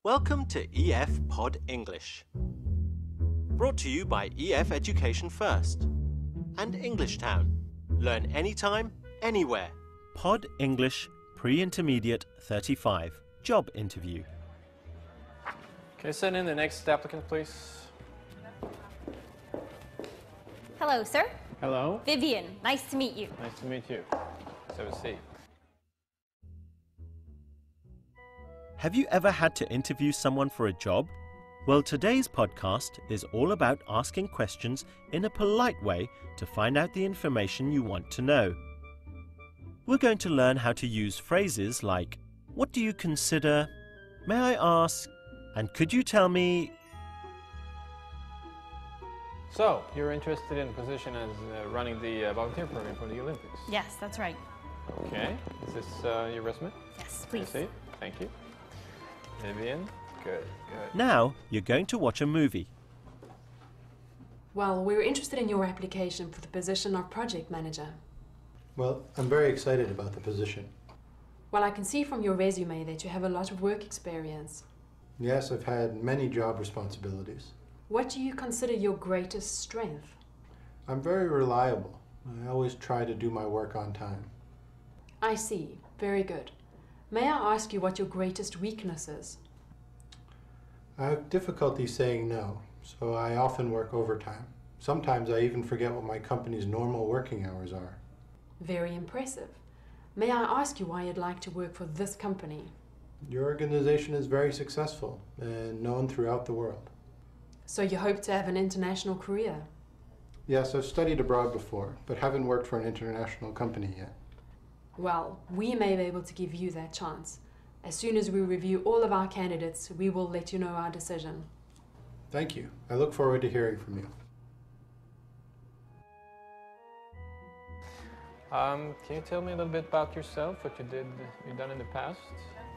Welcome to EF Pod English. Brought to you by EF Education First and English Town. Learn anytime, anywhere. Pod English Pre-Intermediate 35. Job interview. Can you send in the next applicant, please? Hello, sir. Hello. Vivian, nice to meet you. Nice to meet you. Let's have a seat. Have you ever had to interview someone for a job? Well, today's podcast is all about asking questions in a polite way to find out the information you want to know. We're going to learn how to use phrases like, "What do you consider?" "May I ask?" and "Could you tell me?" So, you're interested in a position as running the volunteer program for the Olympics? Yes, that's right. Okay. Is this your resume? Yes, please. I see. Thank you. Vivian? Good. Now you're going to watch a movie. Well, we were interested in your application for the position of project manager. Well, I'm very excited about the position. Well, I can see from your resume that you have a lot of work experience. Yes, I've had many job responsibilities. What do you consider your greatest strength? I'm very reliable. I always try to do my work on time. I see. Very good. May I ask you what your greatest weakness is? I have difficulty saying no, so I often work overtime. Sometimes I even forget what my company's normal working hours are. Very impressive. May I ask you why you'd like to work for this company? Your organization is very successful and known throughout the world. So you hope to have an international career? Yes, I've studied abroad before, but haven't worked for an international company yet. Well, we may be able to give you that chance. As soon as we review all of our candidates, we will let you know our decision. Thank you. I look forward to hearing from you. Can you tell me a little bit about yourself, what you've done in the past?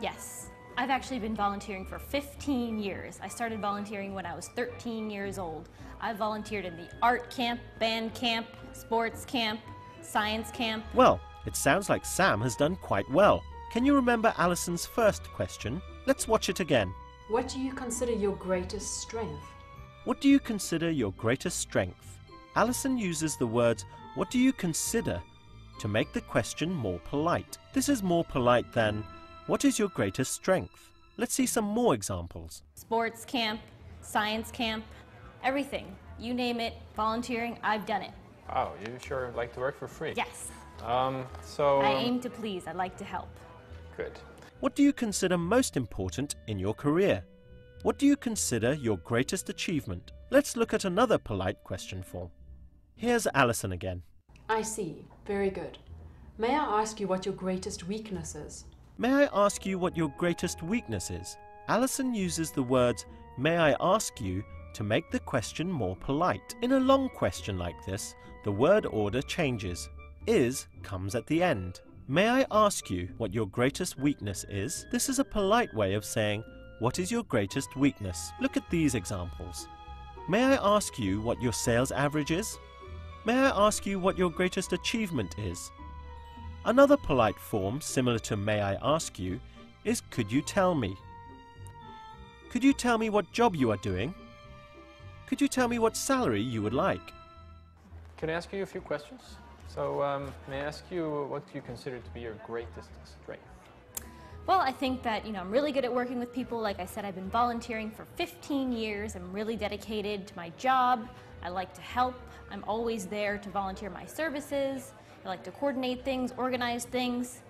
Yes. I've actually been volunteering for 15 years. I started volunteering when I was 13 years old. I volunteered in the art camp, band camp, sports camp, science camp. Well, it sounds like Sam has done quite well. Can you remember Alison's first question? Let's watch it again. What do you consider your greatest strength? What do you consider your greatest strength? Alison uses the words, "What do you consider?" to make the question more polite. This is more polite than, "What is your greatest strength?" Let's see some more examples. Sports camp, science camp, everything. You name it, volunteering, I've done it. Wow, you sure like to work for free. Yes. I I aim to please. I'd like to help. Good. What do you consider most important in your career? What do you consider your greatest achievement? Let's look at another polite question form. Here's Alison again. I see. Very good. May I ask you what your greatest weakness is? May I ask you what your greatest weakness is? Alison uses the words, "May I ask you?" to make the question more polite. In a long question like this, the word order changes. Is comes at the end. May I ask you what your greatest weakness is? This is a polite way of saying, what is your greatest weakness? Look at these examples. May I ask you what your sales average is? May I ask you what your greatest achievement is? Another polite form similar to may I ask you is could you tell me? Could you tell me what job you are doing? Could you tell me what salary you would like? Can I ask you a few questions? So, may I ask you what you consider to be your greatest strength? Well, I think that, I'm really good at working with people. Like I said, I've been volunteering for 15 years. I'm really dedicated to my job. I like to help. I'm always there to volunteer my services. I like to coordinate things, organize things.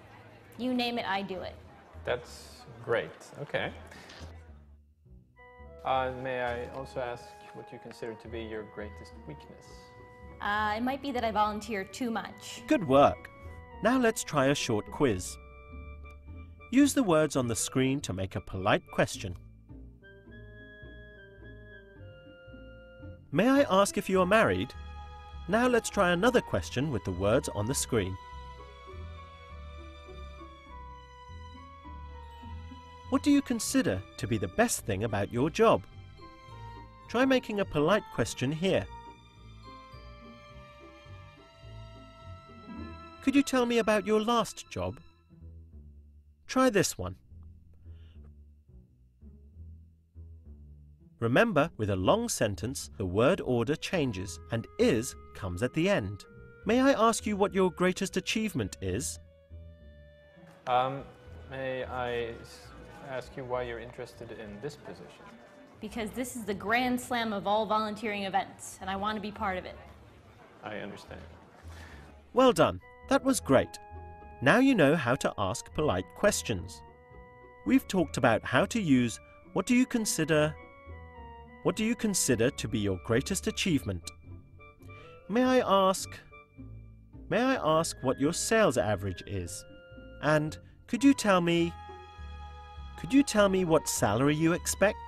You name it, I do it. That's great. Okay. May I also ask what you consider to be your greatest weakness? It might be that I volunteer too much. Good work. Now let's try a short quiz. Use the words on the screen to make a polite question. May I ask if you are married? Now let's try another question with the words on the screen. What do you consider to be the best thing about your job? Try making a polite question here. Could you tell me about your last job? Try this one. Remember, with a long sentence, the word order changes and is comes at the end. May I ask you what your greatest achievement is? May I ask you why you're interested in this position? Because this is the grand slam of all volunteering events, and I want to be part of it. I understand. Well done. That was great. Now you know how to ask polite questions. We've talked about how to use what do you consider to be your greatest achievement? May I ask what your sales average is? And could you tell me what salary you expect?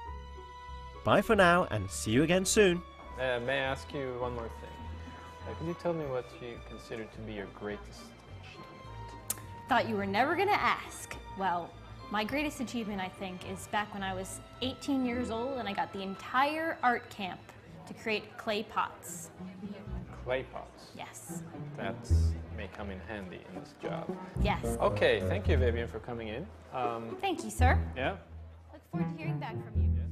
Bye for now and see you again soon. May I ask you one more thing? Could you tell me what you consider to be your greatest achievement? Thought you were never going to ask. Well, my greatest achievement, I think, is back when I was 18 years old and I got the entire art camp to create clay pots. Clay pots? Yes. That may come in handy in this job. Yes. Okay, thank you, Vivian, for coming in. Thank you, sir. Yeah? Look forward to hearing back from you. Yes.